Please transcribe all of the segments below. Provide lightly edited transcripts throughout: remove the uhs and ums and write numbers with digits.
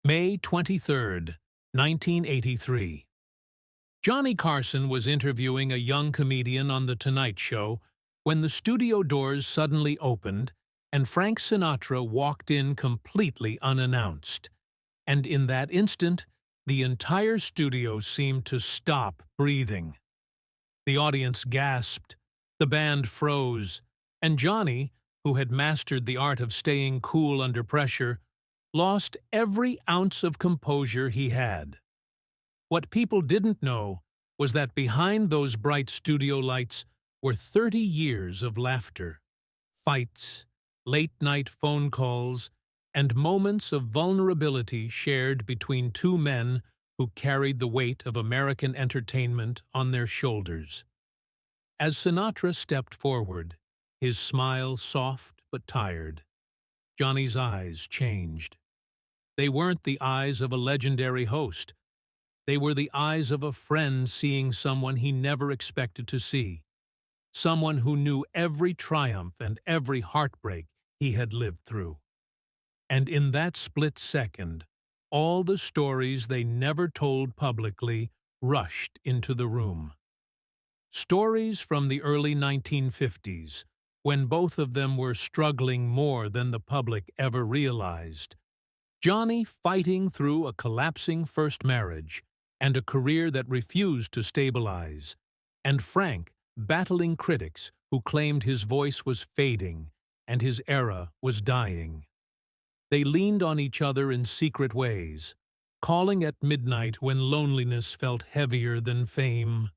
May 23, 1983. Johnny Carson was interviewing a young comedian on The Tonight Show when the studio doors suddenly opened and Frank Sinatra walked in completely unannounced. And in that instant, the entire studio seemed to stop breathing. The audience gasped, the band froze, and Johnny, who had mastered the art of staying cool under pressure, lost every ounce of composure he had. What people didn't know was that behind those bright studio lights were 30 years of laughter, fights, late-night phone calls, and moments of vulnerability shared between two men who carried the weight of American entertainment on their shoulders. As Sinatra stepped forward, his smile soft but tired, Johnny's eyes changed. They weren't the eyes of a legendary host. They were the eyes of a friend seeing someone he never expected to see, someone who knew every triumph and every heartbreak he had lived through. And in that split second, all the stories they never told publicly rushed into the room. Stories from the early 1950s, when both of them were struggling more than the public ever realized. Johnny fighting through a collapsing first marriage and a career that refused to stabilize, and Frank battling critics who claimed his voice was fading and his era was dying. They leaned on each other in secret ways, calling at midnight when loneliness felt heavier than fame.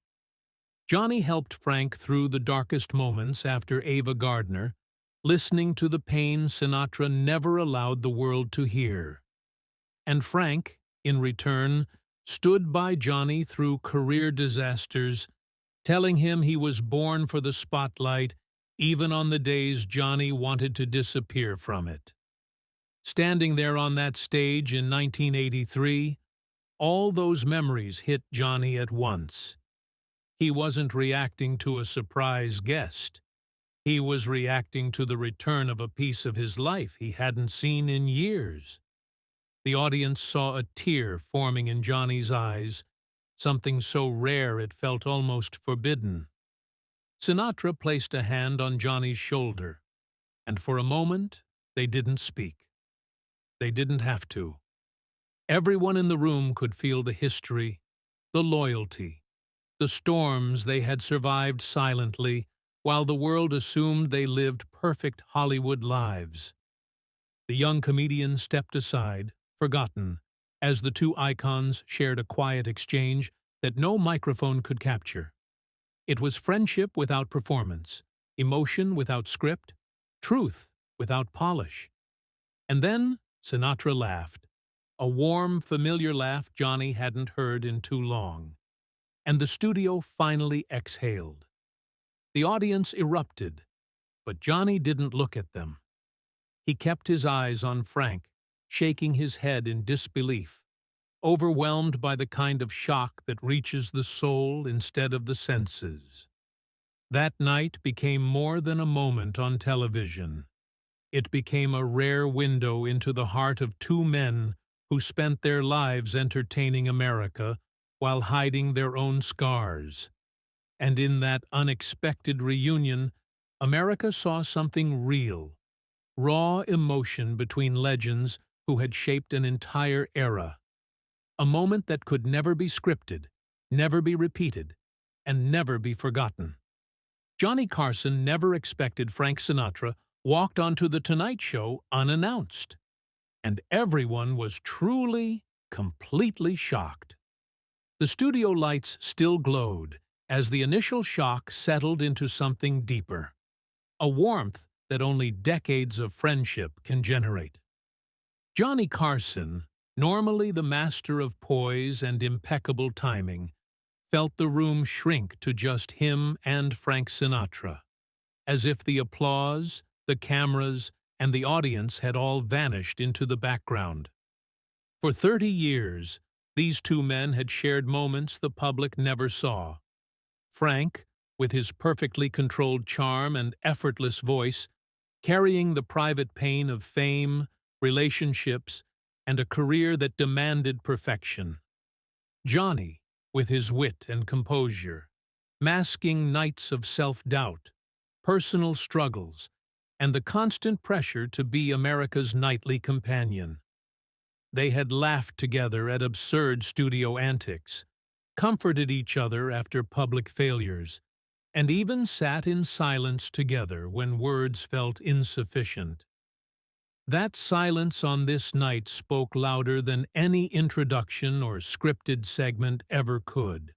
Johnny helped Frank through the darkest moments after Ava Gardner, listening to the pain Sinatra never allowed the world to hear. And Frank, in return, stood by Johnny through career disasters, telling him he was born for the spotlight even on the days Johnny wanted to disappear from it. Standing there on that stage in 1983, all those memories hit Johnny at once. He wasn't reacting to a surprise guest. He was reacting to the return of a piece of his life he hadn't seen in years. The audience saw a tear forming in Johnny's eyes, something so rare it felt almost forbidden. Sinatra placed a hand on Johnny's shoulder, and for a moment they didn't speak. They didn't have to. Everyone in the room could feel the history, the loyalty, the storms they had survived silently, while the world assumed they lived perfect Hollywood lives. The young comedian stepped aside, forgotten, as the two icons shared a quiet exchange that no microphone could capture. It was friendship without performance, emotion without script, truth without polish. And then Sinatra laughed, a warm, familiar laugh Johnny hadn't heard in too long. And the studio finally exhaled. The audience erupted, but Johnny didn't look at them. He kept his eyes on Frank, shaking his head in disbelief, overwhelmed by the kind of shock that reaches the soul instead of the senses. That night became more than a moment on television. It became a rare window into the heart of two men who spent their lives entertaining America while hiding their own scars. And in that unexpected reunion, America saw something real, raw emotion between legends who had shaped an entire era. A moment that could never be scripted, never be repeated, and never be forgotten. Johnny Carson never expected Frank Sinatra walked onto The Tonight Show unannounced. And everyone was truly, completely shocked. The studio lights still glowed as the initial shock settled into something deeper, a warmth that only decades of friendship can generate. Johnny Carson, normally the master of poise and impeccable timing, felt the room shrink to just him and Frank Sinatra, as if the applause, the cameras, and the audience had all vanished into the background. For 30 years, these two men had shared moments the public never saw. Frank, with his perfectly controlled charm and effortless voice, carrying the private pain of fame, relationships, and a career that demanded perfection. Johnny, with his wit and composure, masking nights of self-doubt, personal struggles, and the constant pressure to be America's nightly companion. They had laughed together at absurd studio antics, comforted each other after public failures, and even sat in silence together when words felt insufficient. That silence on this night spoke louder than any introduction or scripted segment ever could.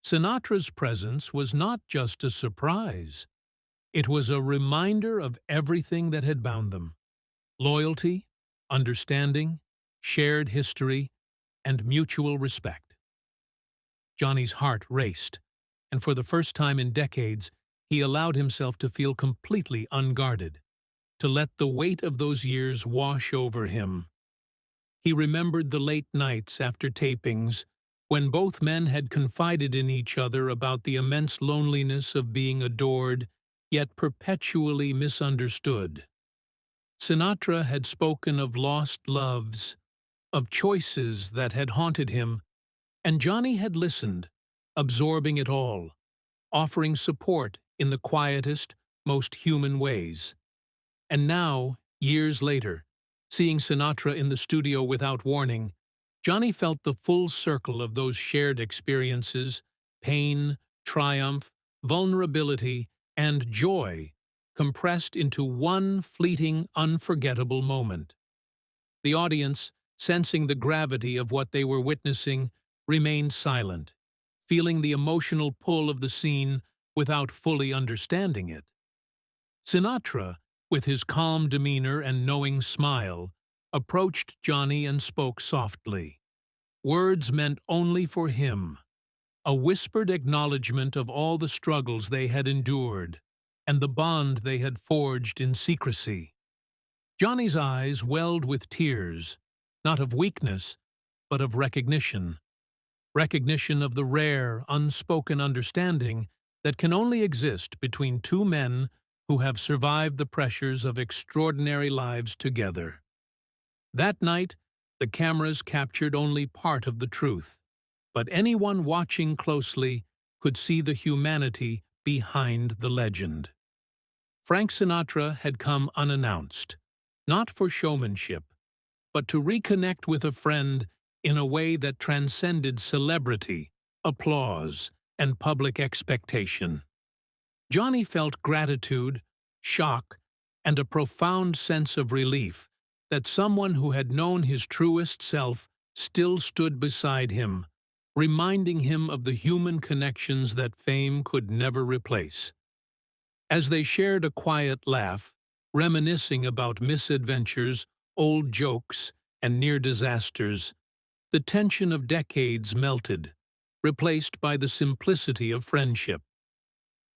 Sinatra's presence was not just a surprise. It was a reminder of everything that had bound them: loyalty, understanding, shared history, and mutual respect. Johnny's heart raced, and for the first time in decades, he allowed himself to feel completely unguarded, to let the weight of those years wash over him. He remembered the late nights after tapings, when both men had confided in each other about the immense loneliness of being adored, yet perpetually misunderstood. Sinatra had spoken of lost loves, of choices that had haunted him, and Johnny had listened, absorbing it all, offering support in the quietest, most human ways. And now, years later, seeing Sinatra in the studio without warning, Johnny felt the full circle of those shared experiences: pain, triumph, vulnerability, and joy, compressed into one fleeting, unforgettable moment. The audience, sensing the gravity of what they were witnessing, remained silent, feeling the emotional pull of the scene without fully understanding it. Sinatra, with his calm demeanor and knowing smile, approached Johnny and spoke softly. Words meant only for him, a whispered acknowledgement of all the struggles they had endured and the bond they had forged in secrecy. Johnny's eyes welled with tears, not of weakness, but of recognition. Recognition of the rare, unspoken understanding that can only exist between two men who have survived the pressures of extraordinary lives together. That night, the cameras captured only part of the truth, but anyone watching closely could see the humanity behind the legend. Frank Sinatra had come unannounced, not for showmanship, but to reconnect with a friend in a way that transcended celebrity, applause, and public expectation. Johnny felt gratitude, shock, and a profound sense of relief that someone who had known his truest self still stood beside him, reminding him of the human connections that fame could never replace. As they shared a quiet laugh, reminiscing about misadventures, old jokes, and near disasters, the tension of decades melted, replaced by the simplicity of friendship.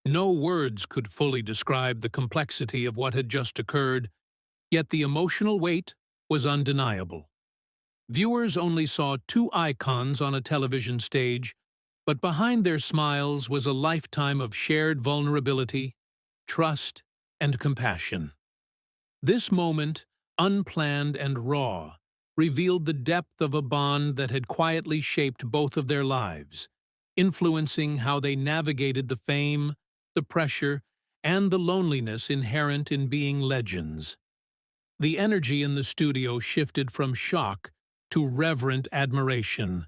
No words could fully describe the complexity of what had just occurred, yet the emotional weight was undeniable. Viewers only saw two icons on a television stage, but behind their smiles was a lifetime of shared vulnerability, trust, and compassion. This moment, unplanned and raw, revealed the depth of a bond that had quietly shaped both of their lives, influencing how they navigated the fame, the pressure, and the loneliness inherent in being legends. The energy in the studio shifted from shock to reverent admiration,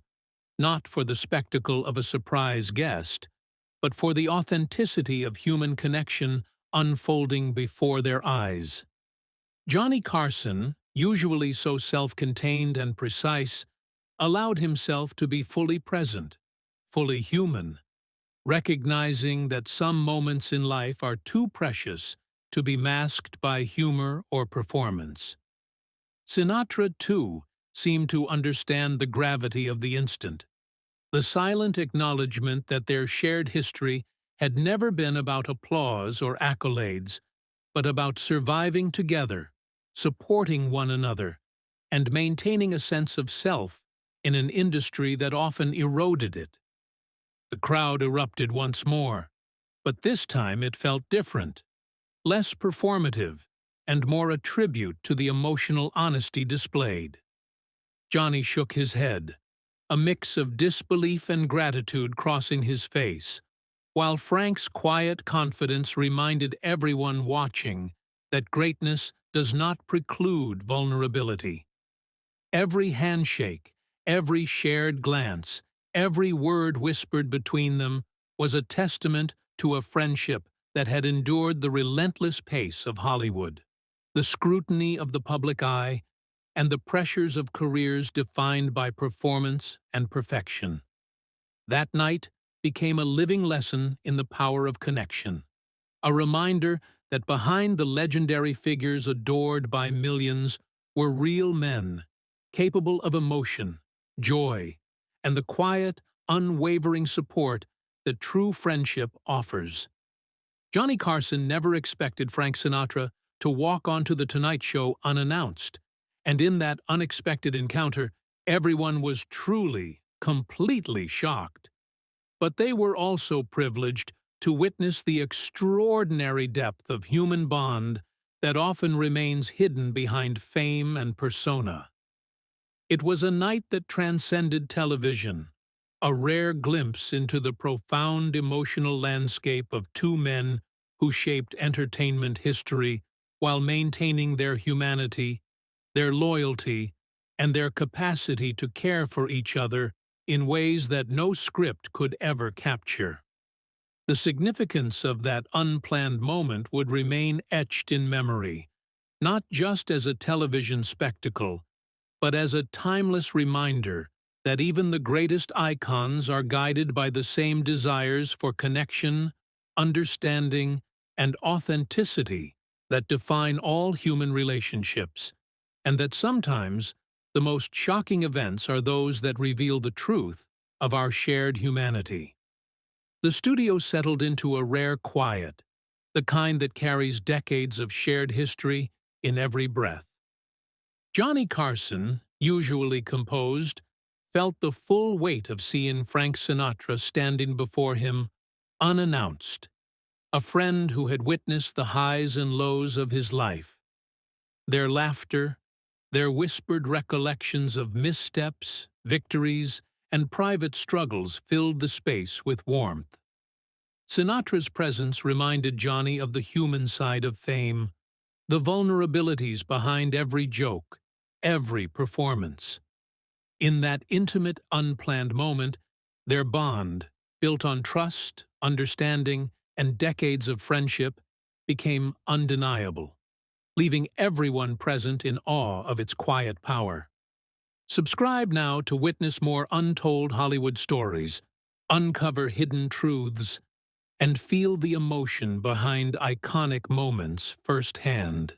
not for the spectacle of a surprise guest, but for the authenticity of human connection unfolding before their eyes. Johnny Carson, usually so self-contained and precise, allowed himself to be fully present, fully human, recognizing that some moments in life are too precious to be masked by humor or performance. Sinatra, too, seemed to understand the gravity of the instant, the silent acknowledgement that their shared history had never been about applause or accolades, but about surviving together, supporting one another, and maintaining a sense of self in an industry that often eroded it. The crowd erupted once more, but this time it felt different, less performative, and more a tribute to the emotional honesty displayed. Johnny shook his head, a mix of disbelief and gratitude crossing his face, while Frank's quiet confidence reminded everyone watching that greatness does not preclude vulnerability. Every handshake, every shared glance, every word whispered between them was a testament to a friendship that had endured the relentless pace of Hollywood, the scrutiny of the public eye, and the pressures of careers defined by performance and perfection. That night became a living lesson in the power of connection, a reminder that behind the legendary figures adored by millions were real men, capable of emotion, joy, and the quiet, unwavering support that true friendship offers. Johnny Carson never expected Frank Sinatra to walk onto The Tonight Show unannounced, and in that unexpected encounter, everyone was truly, completely shocked. But they were also privileged to witness the extraordinary depth of human bond that often remains hidden behind fame and persona. It was a night that transcended television, a rare glimpse into the profound emotional landscape of two men who shaped entertainment history while maintaining their humanity, their loyalty, and their capacity to care for each other in ways that no script could ever capture. The significance of that unplanned moment would remain etched in memory, not just as a television spectacle, but as a timeless reminder that even the greatest icons are guided by the same desires for connection, understanding, and authenticity that define all human relationships, and that sometimes the most shocking events are those that reveal the truth of our shared humanity. The studio settled into a rare quiet, the kind that carries decades of shared history in every breath. Johnny Carson, usually composed, felt the full weight of seeing Frank Sinatra standing before him, unannounced, a friend who had witnessed the highs and lows of his life. Their laughter, their whispered recollections of missteps, victories, and private struggles filled the space with warmth. Sinatra's presence reminded Johnny of the human side of fame, the vulnerabilities behind every joke, every performance. In that intimate, unplanned moment, their bond, built on trust, understanding, and decades of friendship, became undeniable, leaving everyone present in awe of its quiet power. Subscribe now to witness more untold Hollywood stories, uncover hidden truths, and feel the emotion behind iconic moments firsthand.